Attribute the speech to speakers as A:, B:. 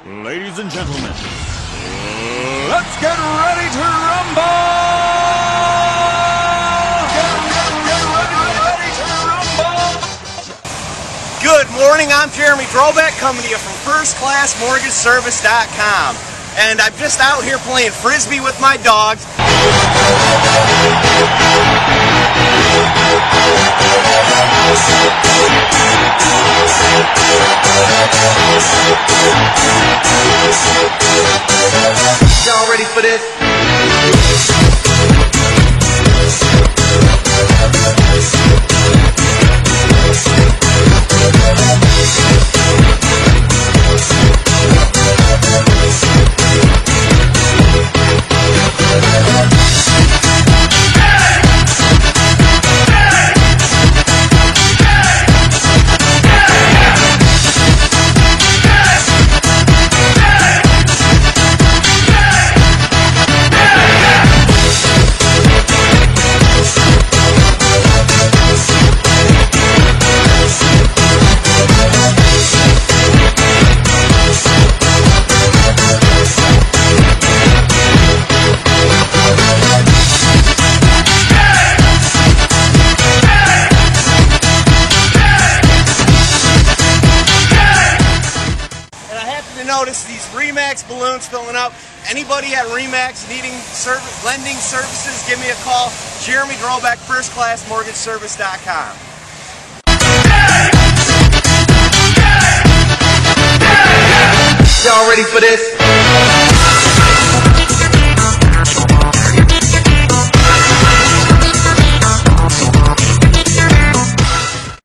A: Ladies and gentlemen, let's get ready to rumble! Get ready to rumble!
B: Good morning, I'm Jeremy Drobeck coming to you from FirstClassMortgageService.com. And I'm just out here playing Frisbee with my dogs. Y'all ready for this? Notice these RE/MAX balloons filling up. Anybody at RE/MAX needing lending services, give me a call. Jeremy Drobeck, FirstClassMortgageService.com. Y'all ready for this?